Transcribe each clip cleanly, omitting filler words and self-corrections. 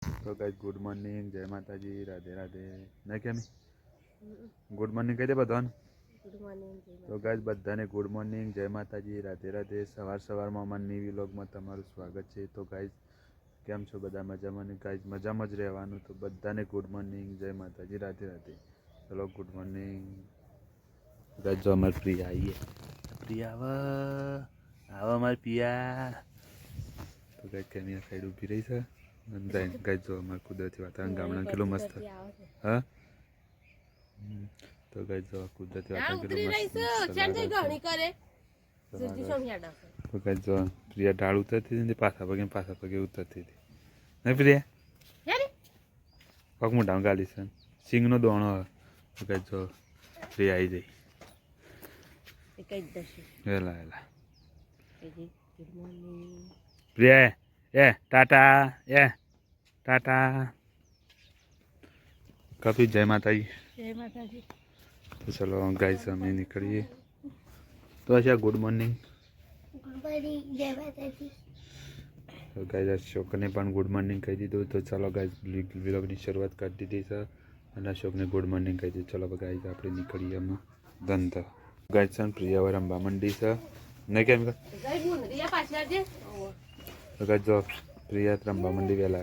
तो guys good morning, जय माता जी, राधे राधे। नहीं क्या गुड मॉर्निंग कहते बधाने? गुड मॉर्निंग जय तो माता गाइस बधाने गुड मॉर्निंग, जय माता जी, राधे राधे। सवार में અમારા નવી વ્લોગમાં તમારું સ્વાગત છે। તો ગાઈસ કેમ છો બધા? મજામાં ને? ગાઈસ મજામાં જ રહેવાનું। તો બધાને ગુડ મોર્નિંગ, જય માતાજી, રાધે રાધે। ચલો ગુડ મોર્નિંગ ગાઈસ। જો અમારી પ્રિયા આવી है। પ્રિયા આવો અમારી પ્રિયા। તો ગાઈસ કેમિયા સાઈડ ઊભી રહી છે। गाइस जो हमारे कुदरती वातावरण गामड़ा के मस्त है। हाँ तो गाइस जो कुदरती वातावरण के मस्त तो गाइस जो प्रिया ढाल उतरती थी पासा पगे उतरती थी नहीं प्रिया पग मोटा गाली सन सिंग नो दोणो। तो गाइस जो प्रिया आई गई वेला वेला प्रिया ए टाटा ए टाटा कभी जय माता जी। जय माता जी। तो चलो गाइस हमें निकलिए। तो अच्छा गुड मॉर्निंग जय माता जी। तो गाइस अशोक ने पण गुड मॉर्निंग कही दीधुं। तो चलो गाइस व्लॉग की शुरुआत कर दीधी है और अशोक ने गुड मॉर्निंग कही दी। चलो गाइस आप निकलिए हम धंधा गाइस सन प्रिया रंबा मंडी से नहीं क्या तो गाइस जो प्रिया रंबा मंडी वेला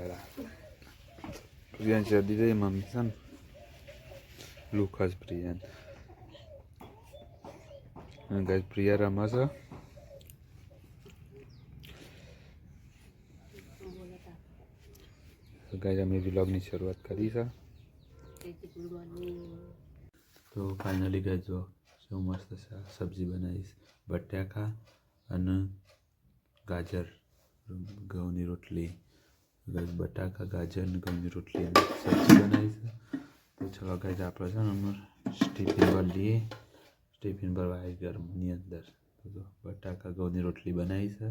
प्रिया शर्दी रही मम्मी सन लूकस प्रिया गाइस प्रिया रमस तो गाइस हमें व्लॉग की शुरुआत करी है। तो फाइनली गाइस जो शो मस्त सब्जी बनाई बटाका और गाजर घऊनी रोटली गाइस बटाका गाजर घऊनी रोटली सब्जी बनाई है। तो चलो गाइस आप टिफिन भर लिए टिफिन भरवाए गर्मी अंदर। तो बटाका घऊनी रोटली बनाई है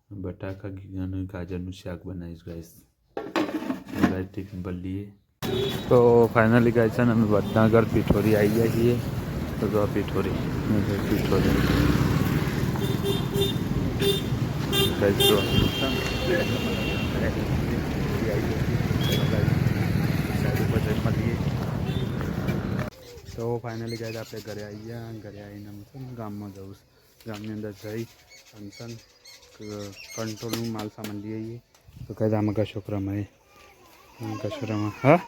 बटाका गाजर शाक बनाई गाइस टिफिन भर लिए। तो फाइनली गाइस हम वडनगर पिठोरी आई गया छे। तो जो पिठोरी गाइस जो तो फाइनली गाइस आप घरे आई गया। घरे आईने गाम में जाऊँ गाम अंदर जई फंक्शन कंट्रोल माल सामान लिए आइए। तो कहे आम कशोक रमाए हाँ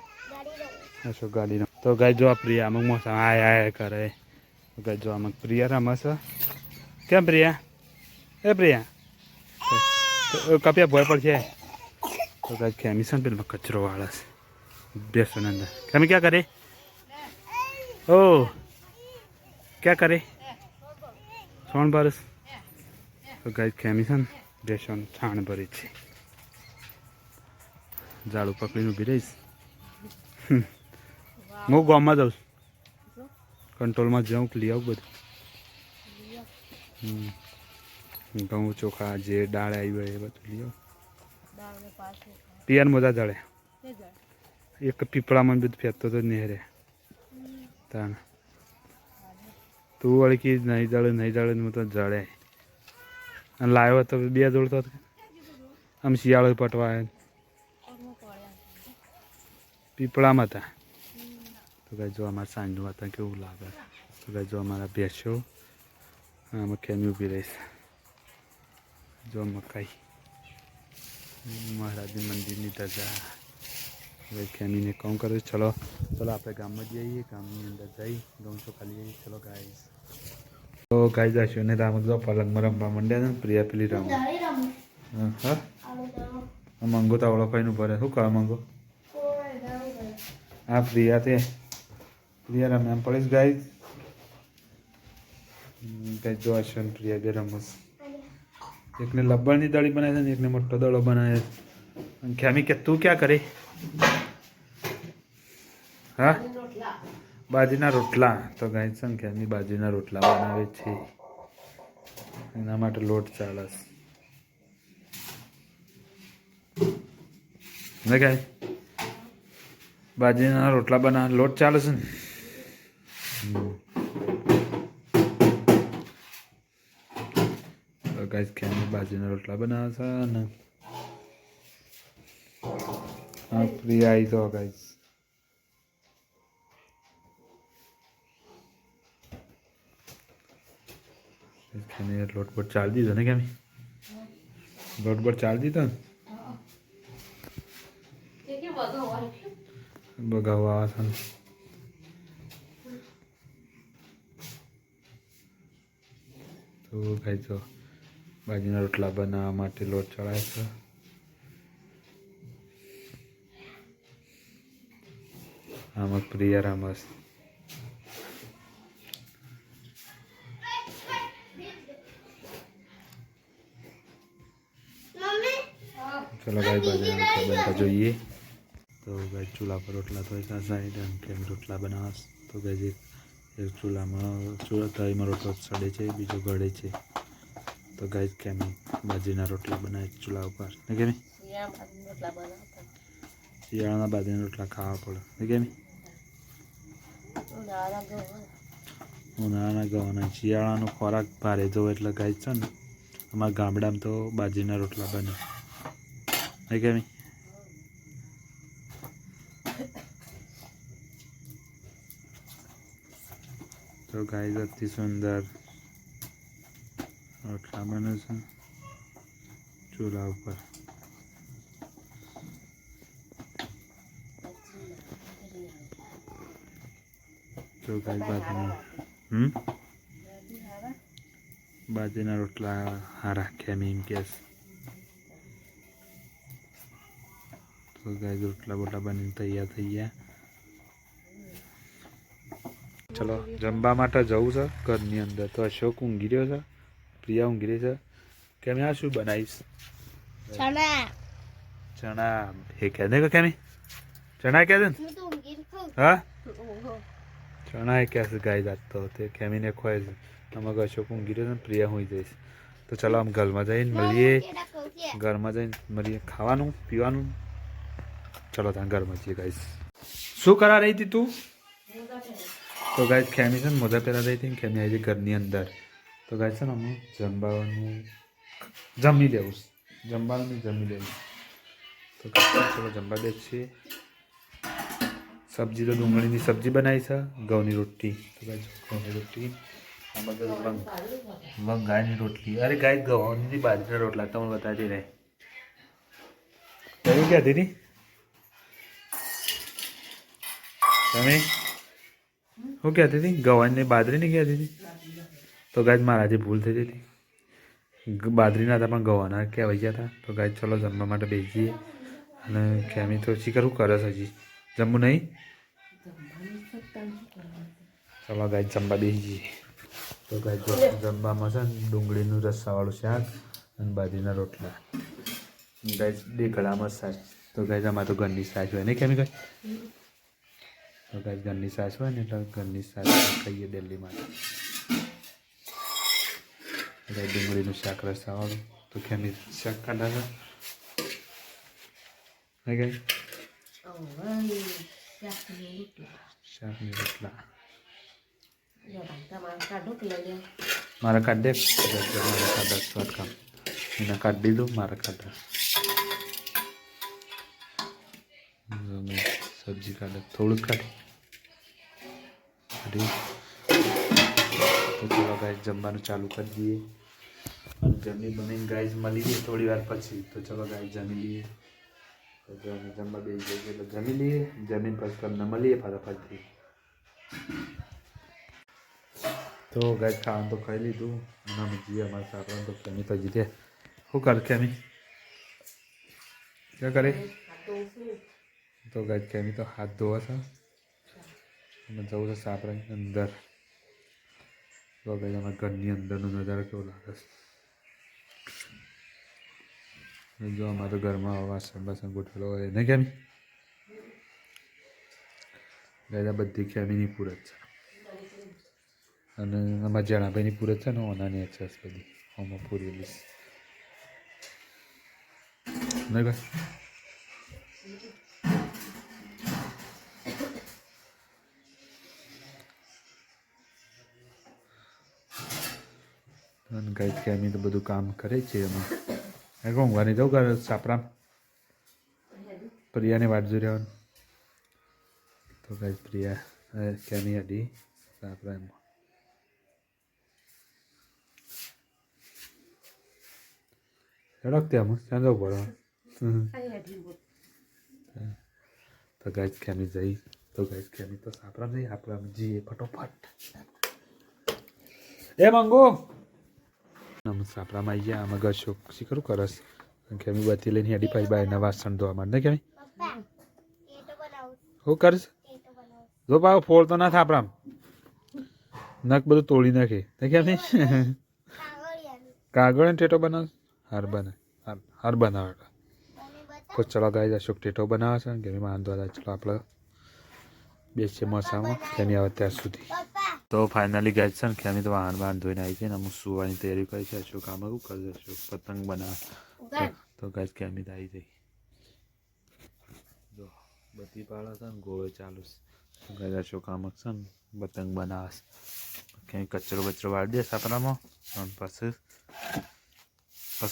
अशोक गाड़ी न। तो गाइस जो प्रिया अमुक मौसम आय आय करे। तो गाइस जो अमुक प्रिया रमस क्या प्रिया ए प्रिया तो कपिया भय पड़ जाए। तो गाइस खेमी सन पेल में कचरो वालस बेसन अंदर खेमी क्या करे ओ क्या करे सोन बरस। तो गाइस खेमी सन बेसन छाण भरी छे झाड़ू पकड़ी उभी रहीश। હું ગામમાં જાઉં કંટ્રોલમાં જાઉં લઈ આવું બધું ઘઉં ચોખા જે દાળ આવી હોય એ બધું લઈ આવું પિયર મોજા જળે એક પીપળામાં બધું ફેંકતો તો નહેરે તાણ તું વળી કે નહીં જળે હું તો જળે અને લાવ્યો તો બે જોડતો આમ શિયાળો પટવા પીપળામાં હતા। तो गाइस जो हमारे सांजू आता केवं लागे। तो गाइस जो हमारा भैंसो आम खेमी उभी रही जो मकाई महाराज मंदिर की धजा खेमी ने कौन करे। चलो चलो आप गाम में जाइए गाम अंदर जाई गाँव तो खाली जाइए। चलो गाइस तो गाइस आशो ने राम जो पलंग में रमवा मंड्या प्रिया पेली रम हाँ मंगो तो आवड़ो पाई भरे शू कह मंगो हाँ प्रिया थे प्रिया रम्या पड़ीस गाइस गाइस जो अश्वन प्रिया बे रमस एक ने लब्बड़ की दड़ी बनाई एक ने मोटो दड़ो बनाया। खेमी के तू क्या करे हाँ बाजीना रोटला। तो गाइस खेमी बाजीना रोटला बनावे छे एना माटे लोट चालस ने गाइस बाजीना रोटला बना लोट चाले छे। तो गाइस खेमी बाजीना रोटला बनावे छे। હા પ્રિયા આવી તો ગાઈસ લોટ બોટ ચાલી દીધો ને કેમ લોટ બોટ ચાલી દીધો ને બગાવવા આવે છે તો ગાઈ તો બાજરીના રોટલા બનાવવા માટે લોટ ચડાય છે આમાં પ્રિયા રામસ ચલો ભાઈ બાજરીના રોટલા બનતા જોઈએ તો ભાઈ ચૂલા પર રોટલા તો સાઈડ એમ કેમ રોટલા બનાવવા તો ભાઈ એક ચૂલામાં તવીમાં રોટલો સડે છે બીજો ગળે છે તો ગાય કેમ બાજરીના રોટલા બનાવે ચૂલા ઉપર ને કેમ શિયાળાના બાજરીના રોટલા ખાવા પડે ને કેમ ઉનાળાના ગવાના શિયાળાનો ખોરાક ભારે જવો એટલે ગાય છે ને અમારા ગામડામાં તો બાજરીના રોટલા બને ને કેમ તો ગાય અતિ સુંદર રોટલા બને છે ચૂલા ઉપર તો ગાય બાજરીના રોટલા હારા કેમ એમ કેસ તો ગાય રોટલા બોટલા બનીને તૈયાર થઈ ગયા ચલો જમવા માટે જવું છે ઘરની અંદર તો અશોક ઊંઘી રહ્યો છે પ્રિયા ઊંઘી રહી છે કેમ આ શું બનાવીશ ચણા એ કહે દે કેમ ચણા કહે દે ને હા ચણા એ કહેશે ગાય જાતો તે કેમીને ખોય છે આમાં અશોક ઊંઘી રહ્યો છે ને પ્રિયા હોઈ જઈશ તો ચલો આમ ઘરમાં જઈને મળીએ ઘરમાં જઈને મળીએ ખાવાનું પીવાનું ચલો ત્યાં ઘરમાં જઈએ ગાઈશ શું કરા રહી હતી તું તો ગાય ખેમી છે ને મોજા પહેલાં રહી હતી ને ખેમી આવી ઘરની અંદર તો ગાય છે ને અમે જમવાનું જમી લેવું જમવાનું જમી લેવું તો ચલો જમવા દે છીએ સબ્જી તો ડુંગળીની સબ્જી બનાવી છે ઘઉંની રોટલી તો ગાય ઘઉંની રોટલી આમાં તો ગાયની રોટલી અરે ગાય ઘઉંની બાજરીના રોટલા તમને બતાવી રહે તમે ક્યાં દીદી તમે શું કહેતી હતી ગવાની બાજરી નહીં કહેતી હતી તો ગાય મારાથી ભૂલ થઈ હતી બાજરીના હતા પણ ગવાના કહેવાય ગયા હતા તો ગાય ચલો જમવા માટે બેસીએ અને ખેમી તો શીખર શું કરે છે હજી જમવું નહીં ચલો ગાય જમવા બેસી જઈએ તો ગાય જમવામાં છે ને ડુંગળીનું રસાવાળું શાક અને બાજરીના રોટલા ગાય દેખડામાં શાક તો ગાય આમાં તો ઘરની શાક હોય નહીં કેમી ગાય તો ગાય ઘરની સાસ હોય ને એટલે ઘરની સાસ ખાઈએ ડેલી માટે ગાય ડુંગળીનું શાક રસાવાળું તો ખેમી શાક કાઢા છે ગાય શાકની રોટલા મારા કાઢ દે મારા કાઢા સ્વાદ કામ એને કાઢી દીધું મારા કાઢા સબ્જી કાઢે થોડુંક કાઢી તો ચલો ગાય જમવાનું ચાલુ કરી દઈએ અને જમી બનીને ગાય મળી લઈએ થોડી વાર પછી તો ચલો ગાય જમી લઈએ તો જમવા બેસી જઈએ એટલે જમી લઈએ જમીન પછી તમને મળીએ ફટાફટથી તો ગાય ખાવાનું તો ખાઈ લીધું અને અમે જઈએ અમારા સાપરાને તો કેમી તો જીતે શું કર કેમી ક્યાં કરે તો ગાય કેમી તો હાથ ધોવા છે અને જવું છે સાપરાની અંદર તો ગાય અમારા ઘરની અંદરનો નજારો કેવો લાગે છે જો અમારા ઘરમાં વાસણ બાસણ ગોઠવેલો હોય ને કેમી ગાય બધી કેમીની પૂરત છે અને અમારા જણાભાઈની પૂરત છે ને ઓનાની એક્સેસ બધી આમાં પૂરેલી ને ગાય અને ગાય કેમી તો બધું કામ કરે છે એમાં ઊંઘવાની જાઉં ઘર સાપરામ પ્રિયાની વાટ જોઈ રહેવાનું. તો ગાઈસ પ્રિયા કેમી હતી આપણે એમ સડક ત્યાં ત્યાં જવું પડે. તો ગાઈસ કેમી જઈ તો ગાઈસ કેમી તો સાપરા જઈ આપણે આમ જઈએ ફટોફટ. એ મંગુ અમે સાપરામાં આવી ગયા. આમાં અશોક શીખરું કરસ કેમી બધી લઈને હેડી પાઈ બાયના વાસણ ધોવા માંડે કેમી પપ્પા એ તો બનાવું શું કરીશ એ તો બનાવું જો પાવ ફોડ તો ના થાપરામ નખ બધું તોડી નાખે તો કેમી કાગળિયાનું કાગળ ને ટેટો બનાવ હાર બને હાર બનાવે. મને બતા તો ચલો ગાઈસ અશોક ટેટો બનાવે છે કેમી વાંધો ચલો આપણે બેસીએ મસામાં કેમી આવે ત્યાં સુધી. પપ્પા તો ફાઇનલી ગાઈસ છે ને કેમી તો વાહન વાહન ધોઈને આવી છે ને અમુક સુવાની તૈયારી કરી છે. અશોક આમાં શું કરે છે અશોક પતંગ બનાવે. તો ગાઈસ કેમી તો આવી જઈ જો બધી પાડે છે ને ગોળો ચાલુ છે. ગાઈસ અશોક આમાં છે ને પતંગ બનાવે છે. ક્યાંય કચરો બચરો વાળી દે સાપરામાં અને પછી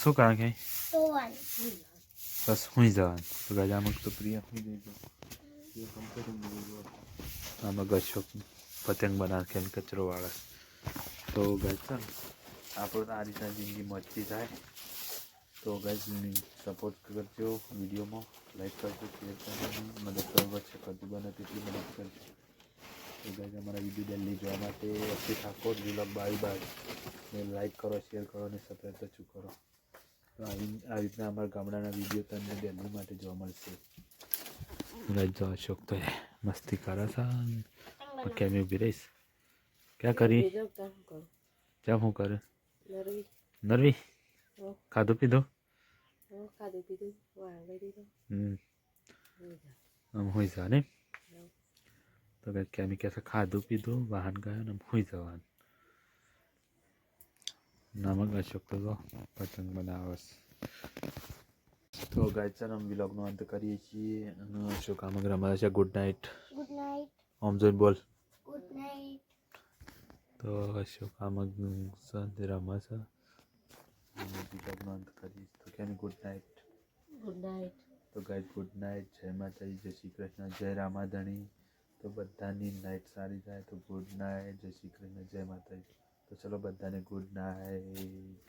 શું કારણ ક્યાંય તોવાનું બસ સુઈ જવાનું. તો ગાઈસ આમાં તો પ્રિયા સુઈ જઈ આમાં અશોક પતંગ બનાવે કેમ કચરો વાળે. તો ગાઈસ છે ને આપણે તો આ રીતના જિંદગી મસ્તી થાય. તો ગાઈસ સપોર્ટ કરજો વિડીયોમાં લાઈક કરજો શેર કરજો મદદ કરવા છે કદી બને તેટલી મદદ કરજો. તો ગાઈસ અમારા વિડીયો ડેલી જોવા માટે અક્ષય ઠાકોર વિલોગ 22 ને લાઈક કરો શેર કરો અને સબસ્ક્રાઈબ તો કરો. તો આ રીતના અમારા ગામડાના વિડીયો તમને ડેલી માટે જોવા મળશે. ગાઈસ જો અશોક તો મસ્તી કરે છે કેમ ઊભી રહીશ ક્યાં કરી ક્યાં શું કરે નરવી ખાધું પીધું આમ હોઈ જા ને. તો કંઈક કેમી કહેશે ખાધું પીધું વાહન ગયો ને હોઈ જવાનું. નામક અશોક તો પતંગ બનાવે છે. તો ગાઈસ ચાલો અમે વિલોગનો અંત કરીએ છીએ અને અશોક આમાં રમાડે છે ગુડ નાઇટ. ગુડ નાઇટ ઓમ જોઈને બોલ. ગુડ નાઇટ તો અશોક આમાં શાંતિ રમે છે વિલોગનો અંત કરીએ તો કેમી ગુડ નાઇટ. ગુડ નાઇટ તો ગાઈસ ગુડ નાઇટ જય માતાજી જય શ્રી કૃષ્ણ જય રામાધણી. તો બધાની નાઇટ સારી જાય તો ગુડ નાઇટ જય શ્રી કૃષ્ણ જય માતાજી. તો ચલો બધાને ગુડ નાઇટ.